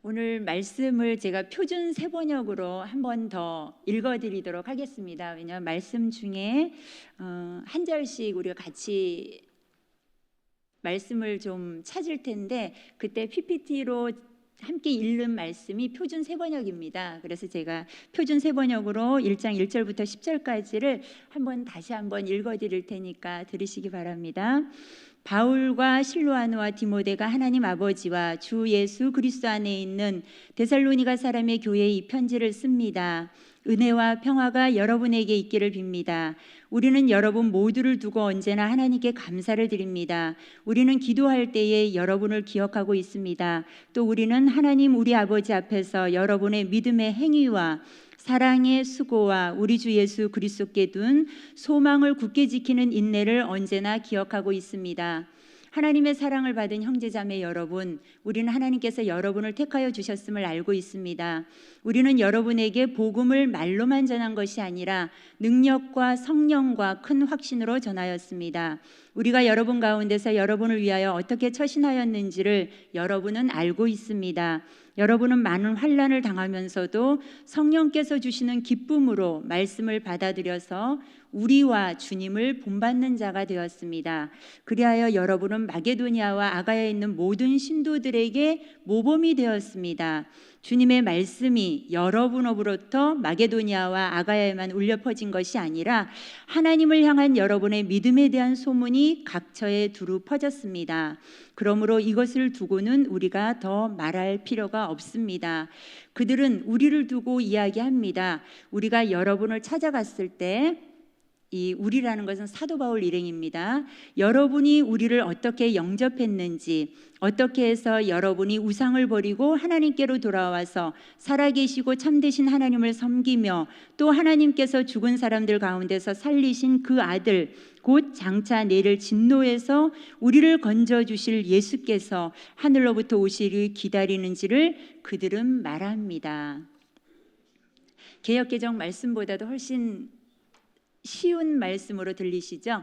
오늘 말씀을 제가 표준 세번역으로 한 번 더 읽어드리도록 하겠습니다. 왜냐하면 말씀 중에 한 절씩 우리가 같이 말씀을 좀 찾을 텐데 그때 PPT로 함께 읽는 말씀이 표준 세번역입니다. 그래서 제가 표준 세번역으로 1장 1절부터 10절까지를 다시 한번 읽어드릴 테니까 들으시기 바랍니다. 바울과 실로아노와 디모데가 하나님 아버지와 주 예수 그리스도 안에 있는 데살로니가 사람의 교회에 이 편지를 씁니다. 은혜와 평화가 여러분에게 있기를 빕니다. 우리는 여러분 모두를 두고 언제나 하나님께 감사를 드립니다. 우리는 기도할 때에 여러분을 기억하고 있습니다. 또 우리는 하나님 우리 아버지 앞에서 여러분의 믿음의 행위와 사랑의 수고와 우리 주 예수 그리스도께 둔 소망을 굳게 지키는 인내를 언제나 기억하고 있습니다. 하나님의 사랑을 받은 형제자매 여러분, 우리는 하나님께서 여러분을 택하여 주셨음을 알고 있습니다. 우리는 여러분에게 복음을 말로만 전한 것이 아니라 능력과 성령과 큰 확신으로 전하였습니다. 우리가 여러분 가운데서 여러분을 위하여 어떻게 처신하였는지를 여러분은 알고 있습니다. 여러분은 많은 환난을 당하면서도 성령께서 주시는 기쁨으로 말씀을 받아들여서 우리와 주님을 본받는 자가 되었습니다. 그리하여 여러분은 마게도니아와 아가야에 있는 모든 신도들에게 모범이 되었습니다. 주님의 말씀이 여러분으로부터 마게도니아와 아가야에만 울려 퍼진 것이 아니라 하나님을 향한 여러분의 믿음에 대한 소문이 각처에 두루 퍼졌습니다. 그러므로 이것을 두고는 우리가 더 말할 필요가 없습니다. 그들은 우리를 두고 이야기합니다. 우리가 여러분을 찾아갔을 때, 이 우리라는 것은 사도 바울 일행입니다. 여러분이 우리를 어떻게 영접했는지, 어떻게 해서 여러분이 우상을 버리고 하나님께로 돌아와서 살아계시고 참되신 하나님을 섬기며 또 하나님께서 죽은 사람들 가운데서 살리신 그 아들 곧 장차 내릴 진노에서 우리를 건져주실 예수께서 하늘로부터 오시기를 기다리는지를 그들은 말합니다. 개역개정 말씀보다도 훨씬 쉬운 말씀으로 들리시죠?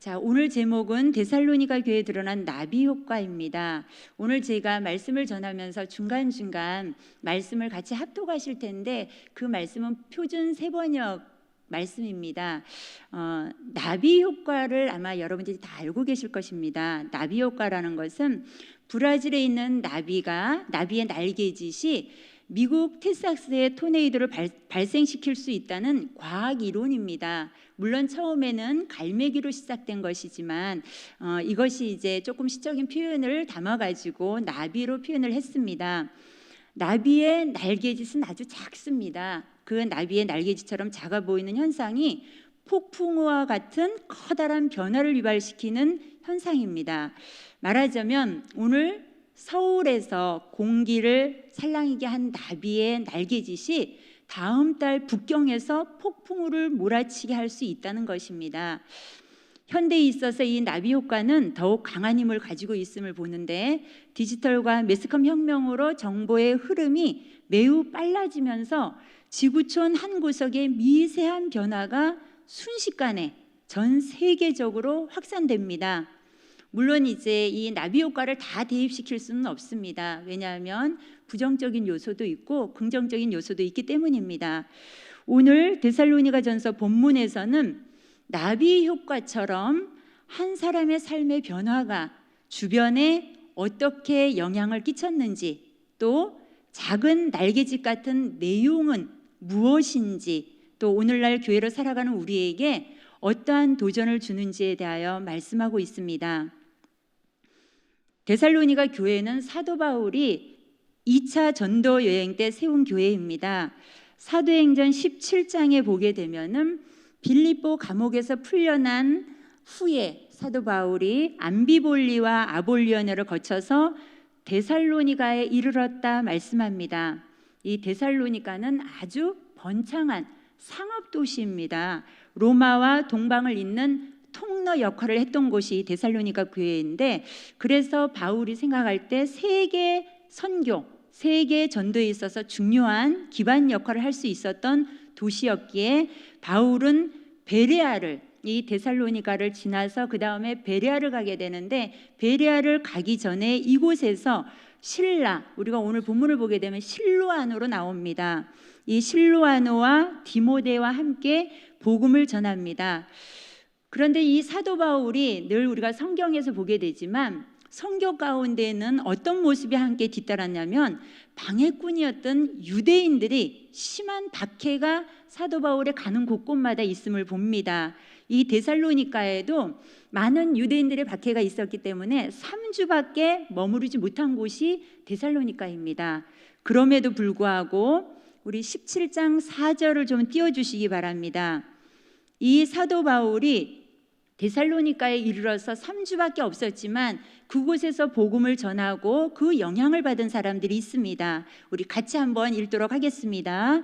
자, 오늘 제목은 데살로니가 교회에 드러난 나비 효과입니다. 오늘 제가 말씀을 전하면서 중간중간 말씀을 같이 합독하실 텐데 그 말씀은 표준 세번역 말씀입니다. 나비 효과를 아마 여러분들이 다 알고 계실 것입니다. 나비 효과라는 것은 브라질에 있는 나비의 날개짓이 미국 텍사스의 토네이도를 발생시킬 수 있다는 과학 이론입니다. 물론 처음에는 갈매기로 시작된 것이지만 이것이 이제 조금 시적인 표현을 담아가지고 나비로 표현을 했습니다. 나비의 날개짓은 아주 작습니다. 그 나비의 날개짓처럼 작아 보이는 현상이 폭풍우와 같은 커다란 변화를 유발시키는 현상입니다. 말하자면 오늘 서울에서 공기를 살랑이게 한 나비의 날개짓이 다음 달 북경에서 폭풍우를 몰아치게 할 수 있다는 것입니다. 현대에 있어서 이 나비 효과는 더욱 강한 힘을 가지고 있음을 보는데 디지털과 매스컴 혁명으로 정보의 흐름이 매우 빨라지면서 지구촌 한 구석의 미세한 변화가 순식간에 전 세계적으로 확산됩니다. 물론 이제 이 나비 효과를 다 대입시킬 수는 없습니다. 왜냐하면 부정적인 요소도 있고 긍정적인 요소도 있기 때문입니다. 오늘 데살로니가전서 본문에서는 나비 효과처럼 한 사람의 삶의 변화가 주변에 어떻게 영향을 끼쳤는지, 또 작은 날개짓 같은 내용은 무엇인지, 또 오늘날 교회로 살아가는 우리에게 어떠한 도전을 주는지에 대하여 말씀하고 있습니다. 데살로니가 교회는 사도 바울이 2차 전도 여행 때 세운 교회입니다. 사도행전 17장에 보게 되면은 빌립보 감옥에서 풀려난 후에 사도 바울이 암비볼리와 아볼리오네를 거쳐서 데살로니가에 이르렀다 말씀합니다. 이 데살로니가는 아주 번창한 상업 도시입니다. 로마와 동방을 잇는 통로 역할을 했던 곳이 데살로니가 교회인데, 그래서 바울이 생각할 때 세계 선교, 세계 전도에 있어서 중요한 기반 역할을 할 수 있었던 도시였기에 바울은 베레아를 이 데살로니가를 지나서 그 다음에 베레아를 가게 되는데, 베레아를 가기 전에 이곳에서 신라, 우리가 오늘 본문을 보게 되면 실로아노로 나옵니다. 이 실로아노와 디모데와 함께 복음을 전합니다. 그런데 이 사도 바울이 늘 우리가 성경에서 보게 되지만 성교 가운데는 어떤 모습이 함께 뒤따랐냐면, 방해꾼이었던 유대인들이 심한 박해가 사도 바울의 가는 곳곳마다 있음을 봅니다. 이 데살로니가에도 많은 유대인들의 박해가 있었기 때문에 3주밖에 머무르지 못한 곳이 데살로니가입니다. 그럼에도 불구하고 우리 17장 4절을 좀 띄워주시기 바랍니다. 이 사도 바울이 데살로니가에 이르러서 3주밖에 없었지만 그곳에서 복음을 전하고 그 영향을 받은 사람들이 있습니다. 우리 같이 한번 읽도록 하겠습니다.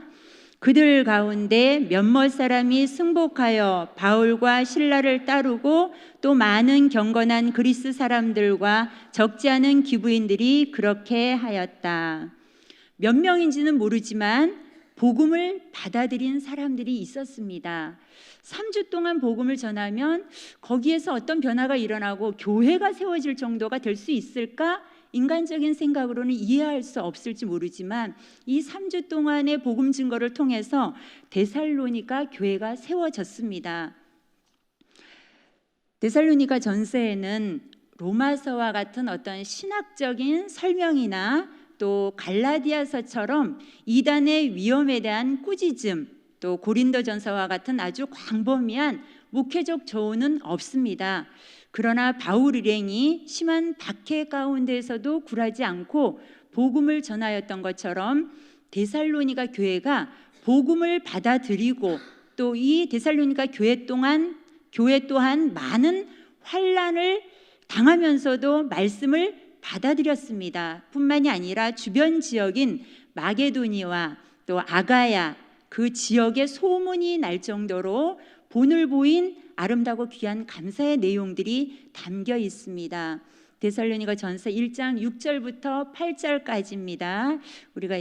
그들 가운데 몇몇 사람이 승복하여 바울과 실라를 따르고 또 많은 경건한 그리스 사람들과 적지 않은 기부인들이 그렇게 하였다. 몇 명인지는 모르지만 복음을 받아들인 사람들이 있었습니다. 3주 동안 복음을 전하면 거기에서 어떤 변화가 일어나고 교회가 세워질 정도가 될 수 있을까? 인간적인 생각으로는 이해할 수 없을지 모르지만 이 3주 동안의 복음 증거를 통해서 데살로니가 교회가 세워졌습니다. 데살로니가 전서에는 로마서와 같은 어떤 신학적인 설명이나 또 갈라디아서처럼 이단의 위험에 대한 꾸짖음, 또 고린도전서와 같은 아주 광범위한 목회적 조언은 없습니다. 그러나 바울 일행이 심한 박해 가운데에서도 굴하지 않고 복음을 전하였던 것처럼 데살로니가 교회가 복음을 받아들이고 또 이 데살로니가 교회 또한 많은 환난을 당하면서도 말씀을 받아들였습니다. 뿐만이 아니라 주변 지역인 마게도니와 또 아가야, 그 지역에 소문이 날 정도로 본을 보인 아름다고 귀한 감사의 내용들이 담겨 있습니다. 데살로니가 전서 1장 6절부터 8절까지입니다. 우리가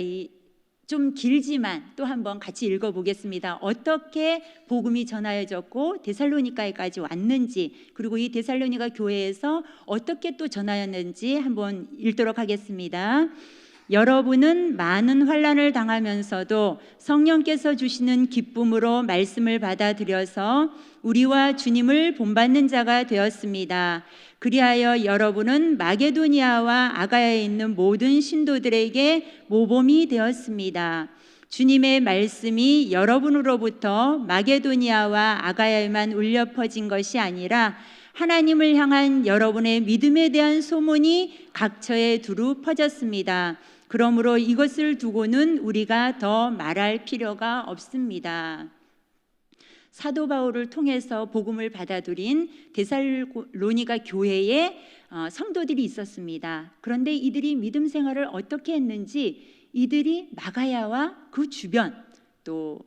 좀 길지만 또 한번 같이 읽어보겠습니다. 어떻게 복음이 전하여졌고 데살로니가에까지 왔는지, 그리고 이 데살로니가 교회에서 어떻게 또 전하였는지 한번 읽도록 하겠습니다. 여러분은 많은 환난을 당하면서도 성령께서 주시는 기쁨으로 말씀을 받아들여서 우리와 주님을 본받는 자가 되었습니다. 그리하여 여러분은 마게도니아와 아가야에 있는 모든 신도들에게 모범이 되었습니다. 주님의 말씀이 여러분으로부터 마게도니아와 아가야에만 울려 퍼진 것이 아니라 하나님을 향한 여러분의 믿음에 대한 소문이 각처에 두루 퍼졌습니다. 그러므로 이것을 두고는 우리가 더 말할 필요가 없습니다. 사도 바울을 통해서 복음을 받아들인 데살로니가 교회에 성도들이 있었습니다. 그런데 이들이 믿음 생활을 어떻게 했는지, 이들이 마가야와 그 주변 또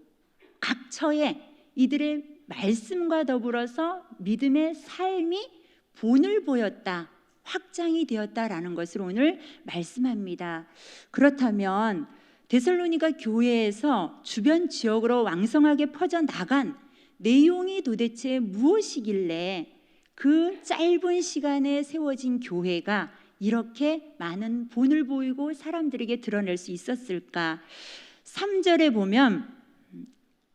각처에 이들의 말씀과 더불어서 믿음의 삶이 본을 보였다, 확장이 되었다라는 것을 오늘 말씀합니다. 그렇다면 데살로니가 교회에서 주변 지역으로 왕성하게 퍼져나간 내용이 도대체 무엇이길래 그 짧은 시간에 세워진 교회가 이렇게 많은 본을 보이고 사람들에게 드러낼 수 있었을까? 3절에 보면,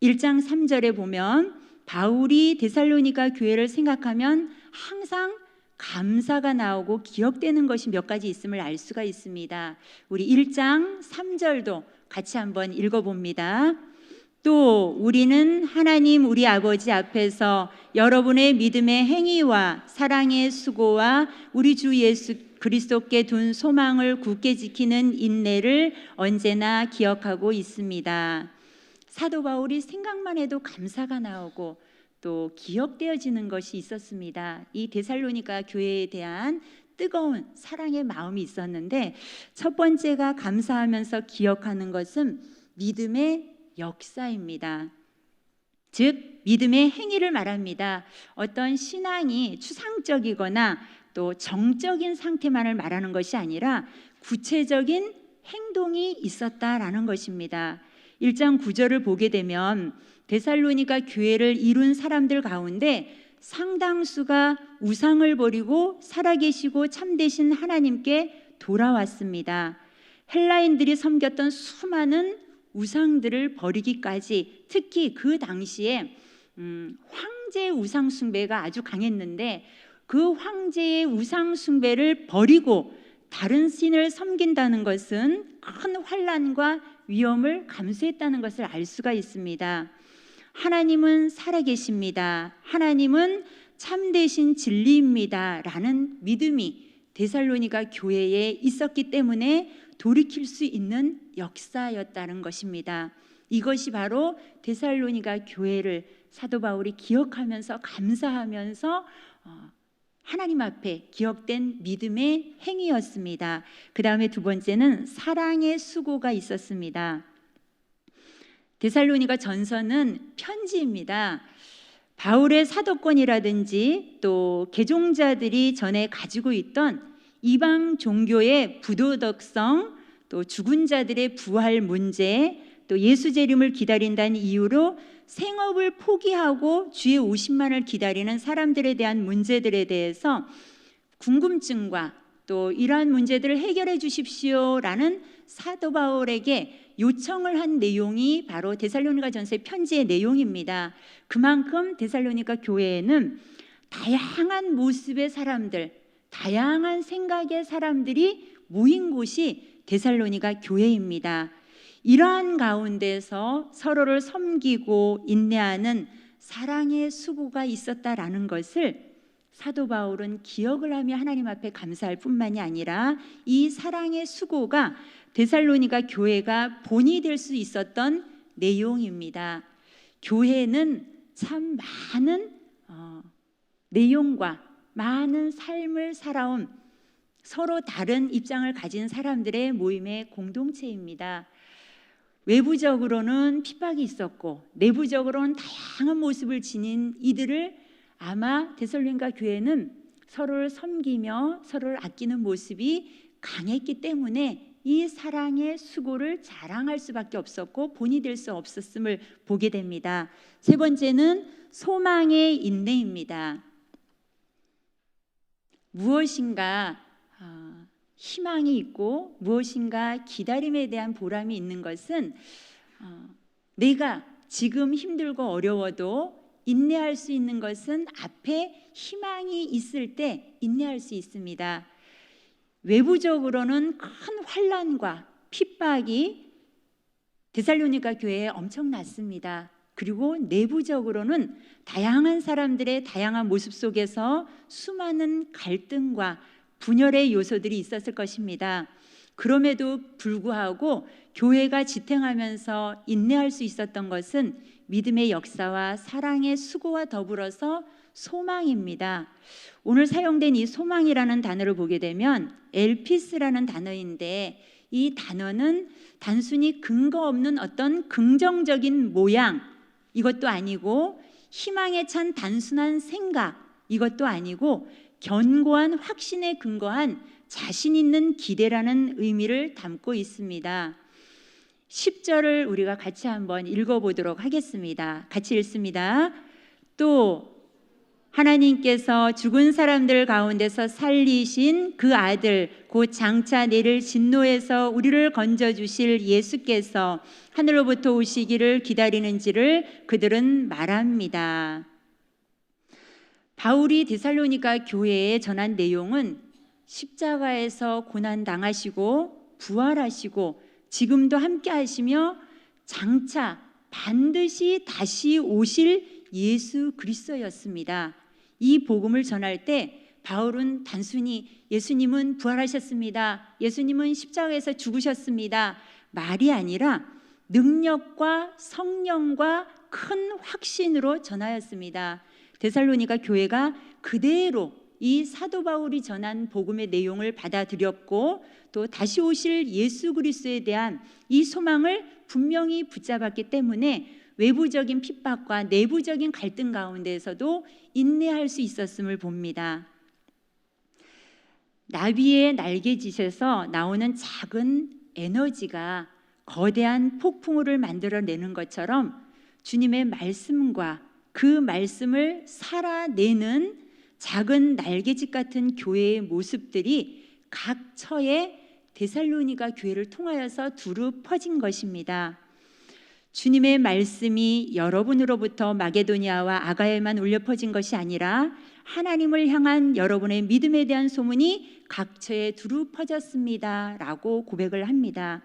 1장 3절에 보면 바울이 데살로니가 교회를 생각하면 항상 감사가 나오고 기억되는 것이 몇 가지 있음을 알 수가 있습니다. 우리 1장 3절도 같이 한번 읽어봅니다. 또 우리는 하나님 우리 아버지 앞에서 여러분의 믿음의 행위와 사랑의 수고와 우리 주 예수 그리스도께 둔 소망을 굳게 지키는 인내를 언제나 기억하고 있습니다. 사도 바울이 생각만 해도 감사가 나오고 또 기억되어지는 것이 있었습니다. 이 데살로니가 교회에 대한 뜨거운 사랑의 마음이 있었는데, 첫 번째가 감사하면서 기억하는 것은 믿음의 역사입니다. 즉 믿음의 행위를 말합니다. 어떤 신앙이 추상적이거나 또 정적인 상태만을 말하는 것이 아니라 구체적인 행동이 있었다라는 것입니다. 1장 9절을 보게 되면 데살로니가 교회를 이룬 사람들 가운데 상당수가 우상을 버리고 살아계시고 참되신 하나님께 돌아왔습니다. 헬라인들이 섬겼던 수많은 우상들을 버리기까지, 특히 그 당시에 황제 우상 숭배가 아주 강했는데 그 황제의 우상 숭배를 버리고 다른 신을 섬긴다는 것은 큰 환난과 위험을 감수했다는 것을 알 수가 있습니다. 하나님은 살아계십니다. 하나님은 참되신 진리입니다. 라는 믿음이 데살로니가 교회에 있었기 때문에 돌이킬 수 있는 역사였다는 것입니다. 이것이 바로 데살로니가 교회를 사도 바울이 기억하면서 감사하면서 하나님 앞에 기억된 믿음의 행위였습니다. 그 다음에 두 번째는 사랑의 수고가 있었습니다. 데살로니가 전서는 편지입니다. 바울의 사도권이라든지 또 개종자들이 전에 가지고 있던 이방 종교의 부도덕성, 또 죽은 자들의 부활 문제, 또 예수 재림을 기다린다는 이유로 생업을 포기하고 주의 오심만을 기다리는 사람들에 대한 문제들에 대해서 궁금증과 또 이러한 문제들을 해결해 주십시오라는 사도 바울에게 요청을 한 내용이 바로 데살로니가 전서의 편지의 내용입니다. 그만큼 데살로니가 교회에는 다양한 모습의 사람들, 다양한 생각의 사람들이 모인 곳이 데살로니가 교회입니다. 이러한 가운데서 서로를 섬기고 인내하는 사랑의 수고가 있었다라는 것을 사도 바울은 기억을 하며 하나님 앞에 감사할 뿐만이 아니라 이 사랑의 수고가 데살로니가 교회가 본이 될 수 있었던 내용입니다. 교회는 참 많은 내용과 많은 삶을 살아온 서로 다른 입장을 가진 사람들의 모임의 공동체입니다. 외부적으로는 핍박이 있었고 내부적으로는 다양한 모습을 지닌 이들을 아마 데살로니가 교회는 서로를 섬기며 서로를 아끼는 모습이 강했기 때문에 이 사랑의 수고를 자랑할 수밖에 없었고 본이 될 수 없었음을 보게 됩니다. 세 번째는 소망의 인내입니다. 무엇인가 희망이 있고 무엇인가 기다림에 대한 보람이 있는 것은 내가 지금 힘들고 어려워도 인내할 수 있는 것은 앞에 희망이 있을 때 인내할 수 있습니다. 외부적으로는 큰 환난과 핍박이 데살로니가 교회에 엄청났습니다. 그리고 내부적으로는 다양한 사람들의 다양한 모습 속에서 수많은 갈등과 분열의 요소들이 있었을 것입니다. 그럼에도 불구하고 교회가 지탱하면서 인내할 수 있었던 것은 믿음의 역사와 사랑의 수고와 더불어서 소망입니다. 오늘 사용된 이 소망이라는 단어를 보게 되면 엘피스라는 단어인데 이 단어는 단순히 근거 없는 어떤 긍정적인 모양 이것도 아니고 희망에 찬 단순한 생각 이것도 아니고 견고한 확신에 근거한 자신 있는 기대라는 의미를 담고 있습니다. 10절을 우리가 같이 한번 읽어보도록 하겠습니다. 같이 읽습니다. 또 하나님께서 죽은 사람들 가운데서 살리신 그 아들 곧 장차 내릴 진노에서 우리를 건져주실 예수께서 하늘로부터 오시기를 기다리는지를 그들은 말합니다. 바울이 데살로니가 교회에 전한 내용은 십자가에서 고난 당하시고 부활하시고 지금도 함께 하시며 장차 반드시 다시 오실 예수 그리스도였습니다. 이 복음을 전할 때 바울은 단순히 예수님은 부활하셨습니다. 예수님은 십자가에서 죽으셨습니다. 말이 아니라 능력과 성령과 큰 확신으로 전하였습니다. 데살로니가 교회가 그대로 이 사도 바울이 전한 복음의 내용을 받아들였고 또 다시 오실 예수 그리스도에 대한 이 소망을 분명히 붙잡았기 때문에 외부적인 핍박과 내부적인 갈등 가운데에서도 인내할 수 있었음을 봅니다. 나비의 날개짓에서 나오는 작은 에너지가 거대한 폭풍우를 만들어내는 것처럼 주님의 말씀과 그 말씀을 살아내는 작은 날개짓 같은 교회의 모습들이 각 처에 데살로니가 교회를 통하여서 두루 퍼진 것입니다. 주님의 말씀이 여러분으로부터 마게도니아와 아가야에만 울려 퍼진 것이 아니라 하나님을 향한 여러분의 믿음에 대한 소문이 각처에 두루 퍼졌습니다 라고 고백을 합니다.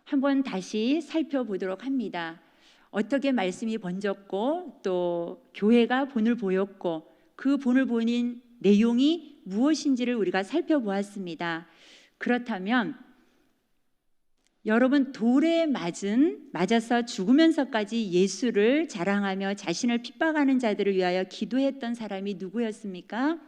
한번 다시 살펴보도록 합니다. 어떻게 말씀이 번졌고 또 교회가 본을 보였고 그 본을 보인 내용이 무엇인지를 우리가 살펴보았습니다. 그렇다면 여러분, 돌에 맞아서 죽으면서까지 예수를 자랑하며 자신을 핍박하는 자들을 위하여 기도했던 사람이 누구였습니까?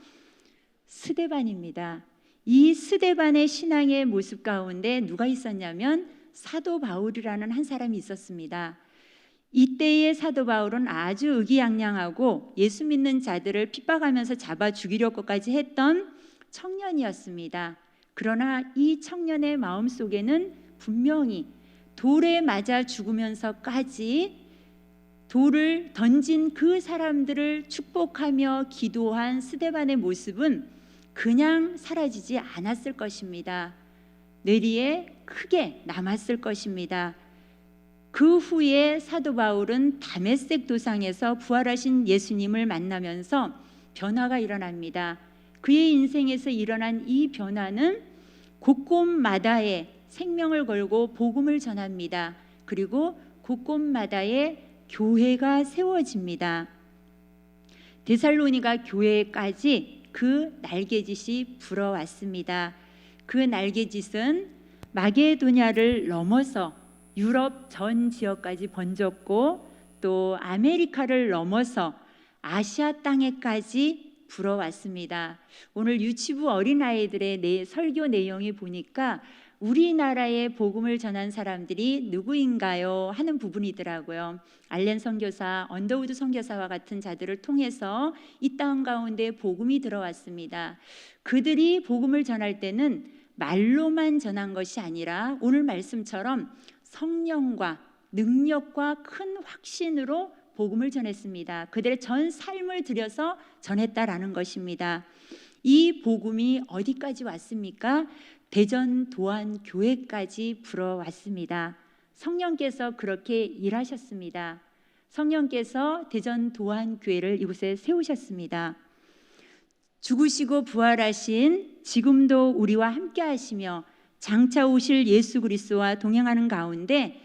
스데반입니다. 이 스데반의 신앙의 모습 가운데 누가 있었냐면 사도 바울이라는 한 사람이 있었습니다. 이때의 사도 바울은 아주 의기양양하고 예수 믿는 자들을 핍박하면서 잡아 죽이려고까지 했던 청년이었습니다. 그러나 이 청년의 마음속에는 분명히 돌에 맞아 죽으면서까지 돌을 던진 그 사람들을 축복하며 기도한 스데반의 모습은 그냥 사라지지 않았을 것입니다. 뇌리에 크게 남았을 것입니다. 그 후에 사도 바울은 다메섹 도상에서 부활하신 예수님을 만나면서 변화가 일어납니다. 그의 인생에서 일어난 이 변화는 곳곳마다에 생명을 걸고 복음을 전합니다. 그리고 곳곳마다에 교회가 세워집니다. 데살로니가 교회까지 그 날개짓이 불어왔습니다. 그 날개짓은 마게도냐를 넘어서 유럽 전 지역까지 번졌고 또 아메리카를 넘어서 아시아 땅에까지 불어왔습니다. 오늘 유치부 어린아이들의 설교 내용이 보니까 우리나라에 복음을 전한 사람들이 누구인가요? 하는 부분이더라고요. 알렌 선교사, 언더우드 선교사와 같은 자들을 통해서 이 땅 가운데 복음이 들어왔습니다. 그들이 복음을 전할 때는 말로만 전한 것이 아니라 오늘 말씀처럼 성령과 능력과 큰 확신으로 복음을 전했습니다. 그들의 전 삶을 들여서 전했다라는 것입니다. 이 복음이 어디까지 왔습니까? 대전 도안 교회까지 불어왔습니다. 성령께서 그렇게 일하셨습니다. 성령께서 대전 도안 교회를 이곳에 세우셨습니다. 죽으시고 부활하신 지금도 우리와 함께 하시며 장차 오실 예수 그리스도와 동행하는 가운데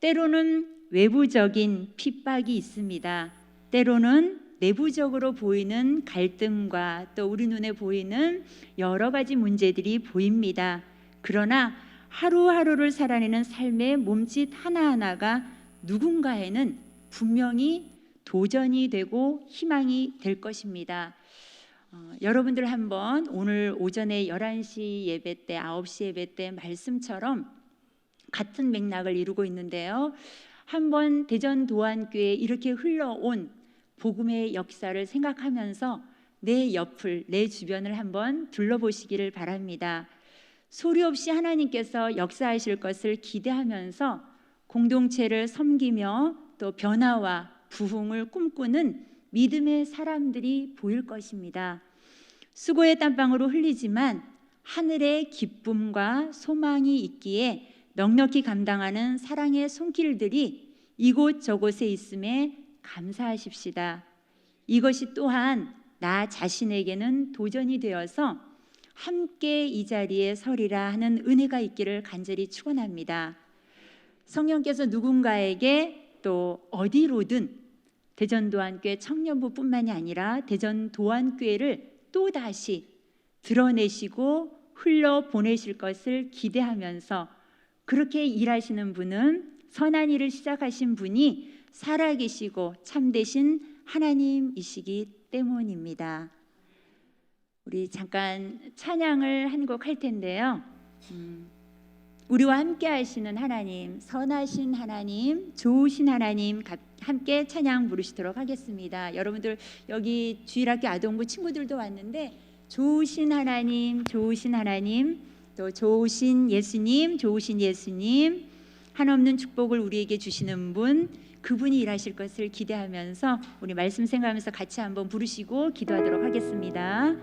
때로는 외부적인 핍박이 있습니다. 때로는 내부적으로 보이는 갈등과 또 우리 눈에 보이는 여러 가지 문제들이 보입니다. 그러나 하루하루를 살아내는 삶의 몸짓 하나하나가 누군가에는 분명히 도전이 되고 희망이 될 것입니다. 여러분들 한번 오늘 오전에 11시 예배 때 9시 예배 때 말씀처럼 같은 맥락을 이루고 있는데요. 한번 대전 도안교회에 이렇게 흘러온 복음의 역사를 생각하면서 내 옆을, 내 주변을 한번 둘러보시기를 바랍니다. 소리 없이 하나님께서 역사하실 것을 기대하면서 공동체를 섬기며 또 변화와 부흥을 꿈꾸는 믿음의 사람들이 보일 것입니다. 수고의 땀방으로 흘리지만 하늘의 기쁨과 소망이 있기에 넉넉히 감당하는 사랑의 손길들이 이곳저곳에 있음에 감사하십시다. 이것이 또한 나 자신에게는 도전이 되어서 함께 이 자리에 서리라 하는 은혜가 있기를 간절히 축원합니다. 성령께서 누군가에게 또 어디로든 대전도안교회 청년부뿐만이 아니라 대전도안교회를 또다시 드러내시고 흘러보내실 것을 기대하면서 그렇게 일하시는 분은 선한 일을 시작하신 분이 살아계시고 참되신 하나님이시기 때문입니다. 우리 잠깐 찬양을 한 곡 할 텐데요. 우리와 함께 하시는 하나님, 선하신 하나님, 좋으신 하나님 함께 찬양 부르시도록 하겠습니다. 여러분들 여기 주일학교 아동부 친구들도 왔는데 좋으신 하나님, 좋으신 하나님, 또 좋으신 예수님, 좋으신 예수님, 한없는 축복을 우리에게 주시는 분, 그분이 일하실 것을 기대하면서 우리 말씀 생각하면서 같이 한번 부르시고 기도하도록 하겠습니다.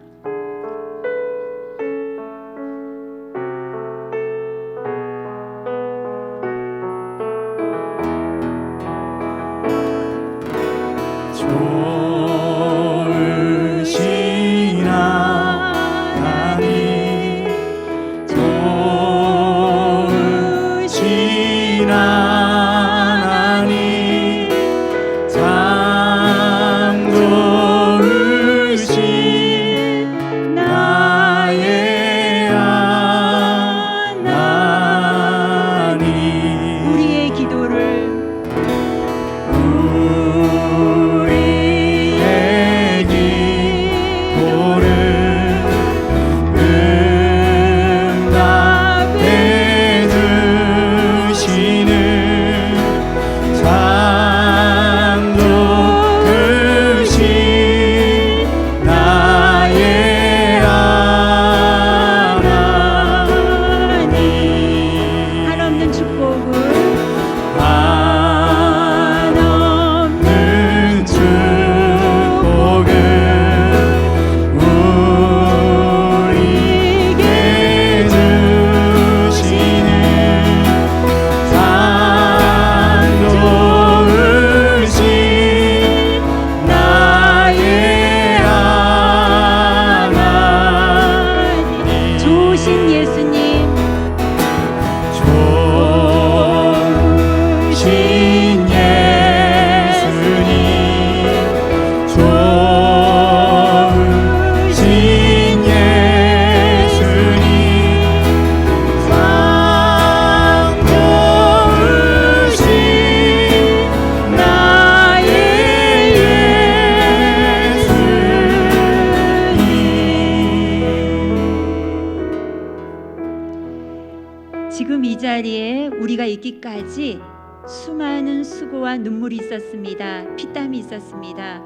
지금 이 자리에 우리가 있기까지 수많은 수고와 눈물이 있었습니다. 피땀이 있었습니다.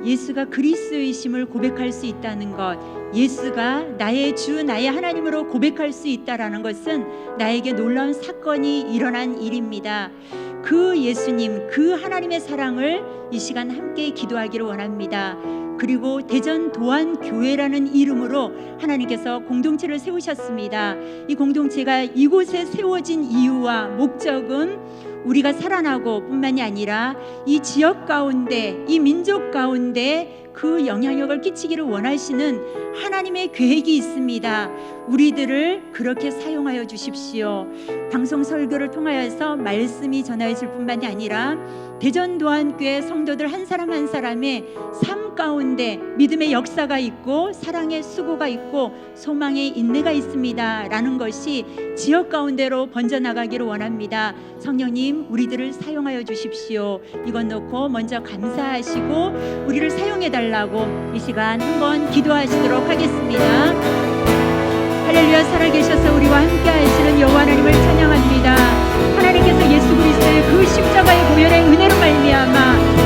예수가 그리스도이심을 고백할 수 있다는 것, 예수가 나의 주, 나의 하나님으로 고백할 수 있다라는 것은 나에게 놀라운 사건이 일어난 일입니다. 그 예수님, 그 하나님의 사랑을 이 시간 함께 기도하기를 원합니다. 그리고 대전 도안교회라는 이름으로 하나님께서 공동체를 세우셨습니다. 이 공동체가 이곳에 세워진 이유와 목적은 우리가 살아나고 뿐만이 아니라 이 지역 가운데, 이 민족 가운데 그 영향력을 끼치기를 원하시는 하나님의 계획이 있습니다. 우리들을 그렇게 사용하여 주십시오. 방송 설교를 통하여서 말씀이 전하여질 뿐만이 아니라 대전도안교회 성도들 한 사람 한 사람의 삶 가운데 믿음의 역사가 있고 사랑의 수고가 있고 소망의 인내가 있습니다 라는 것이 지역 가운데로 번져나가기를 원합니다. 성령님, 우리들을 사용하여 주십시오. 이것 놓고 먼저 감사하시고 우리를 사용해 달라고 이 시간 한번 기도하시도록 하겠습니다. 할렐루야. 살아계셔서 우리와 함께 하시는 여호와 하나님을 찬양합니다. 하나님께서 예수 그리스도의 그 십자가의 보혈의 은혜로 말미암아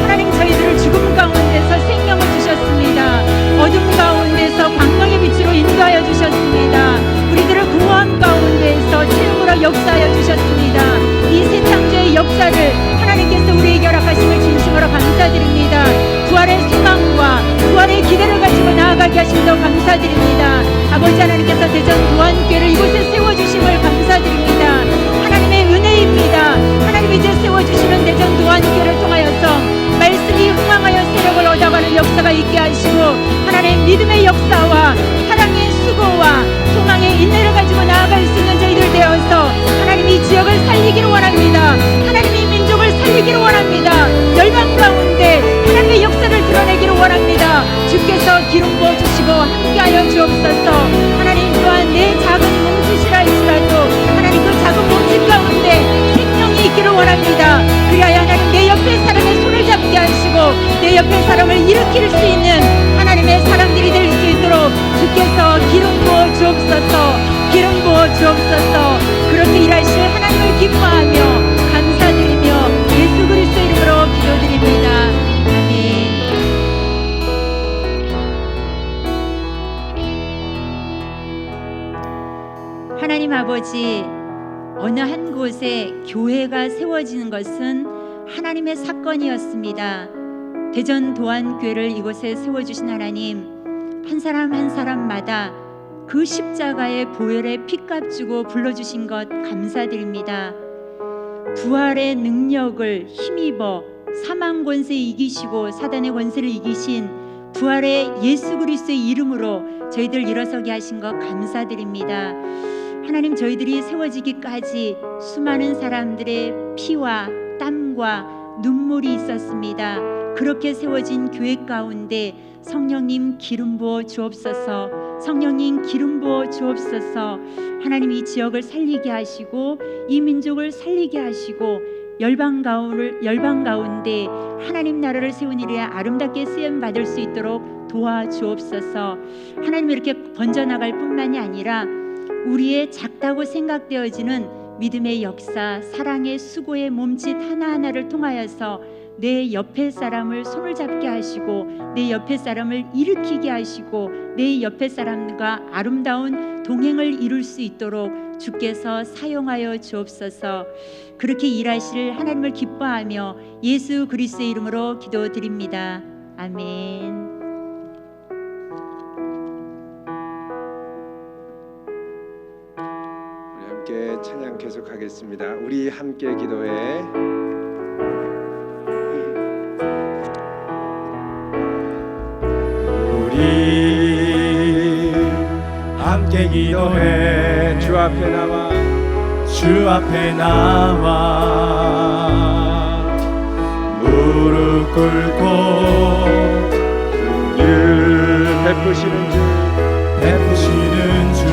하나님 저희들을 죽음 가운데서 생명을 주셨습니다. 어둠 가운데서 광명의 빛으로 인도하여 주셨습니다. 우리들을 구원 가운데서 채용으로 역사하여 주셨습니다. 이 새 창조의 역사를 하나님께서 우리에게 허락하심을 진심으로 감사드립니다. 부활의 소망과 부활의 기대를 가지고 나아가게 하심도 감사드립니다. 아버지 하나님께서 대전 도안교회를 이곳에 세워주심을 감사드립니다. 하나님의 은혜입니다. 하나님 이제 세워주시는 대전 도안교회를 통하여서 말씀이 흥황하여 세력을 얻어가는 역사가 있게 하시고 하나님 믿음의 역사와 사랑의 수고와 소망의 인내를 가지고 나아갈 수 있는 저희들 되어서 하나님 이 지역을 살리기를 원합니다. 하나님 이 민족을 살리기를 원합니다. 열방 가운데 하나님의 역사를 드러내기를 원합니다. 주께서 기름 부어주시고 함께하여 주옵소서. 하나님 또한 내 작은 몸짓이라 할지라도 하나님 그 작은 몸짓 가운데 생명이 있기를 원합니다. 그리하여 하나님 내 옆에 사람의 손을 잡게 하시고 내 옆에 사람을 일으킬 수 있는 하나님의 사람들이 될 수 있도록 주께서 기름 부어 주옵소서. 기름 부어 주옵소서. 그렇게 일하실 하나님을 기뻐하며 감사드리며 예수 그리스도 이름으로 기도드립니다. 아멘. 하나님 아버지, 어느 한 곳에 교회가 세워지는 것은 하나님의 사건이었습니다. 대전 도안교회를 이곳에 세워주신 하나님, 한 사람 한 사람마다 그 십자가의 보혈의 피값 주고 불러주신 것 감사드립니다. 부활의 능력을 힘입어 사망 권세 이기시고 사단의 권세를 이기신 부활의 예수 그리스도의 이름으로 저희들 일어서게 하신 것 감사드립니다. 하나님, 저희들이 세워지기까지 수많은 사람들의 피와 땀과 눈물이 있었습니다. 그렇게 세워진 교회 가운데 성령님 기름 부어 주옵소서. 성령님 기름 부어 주옵소서. 하나님, 이 지역을 살리게 하시고 이 민족을 살리게 하시고 열방 가운데 하나님 나라를 세운 일에 아름답게 쓰임 받을 수 있도록 도와주옵소서. 하나님, 이렇게 번져나갈 뿐만이 아니라 우리의 작다고 생각되어지는 믿음의 역사, 사랑의 수고의 몸짓 하나하나를 통하여서 내 옆에 사람을 손을 잡게 하시고 내 옆에 사람을 일으키게 하시고 내 옆에 사람과 아름다운 동행을 이룰 수 있도록 주께서 사용하여 주옵소서. 그렇게 일하실 하나님을 기뻐하며 예수 그리스도의 이름으로 기도드립니다. 아멘. 우리 함께 찬양 계속하겠습니다. 우리 함께 기도해. 우리 함께 기도해. 주 앞에 나와 무릎 꿇고 긍휼 베푸시는 주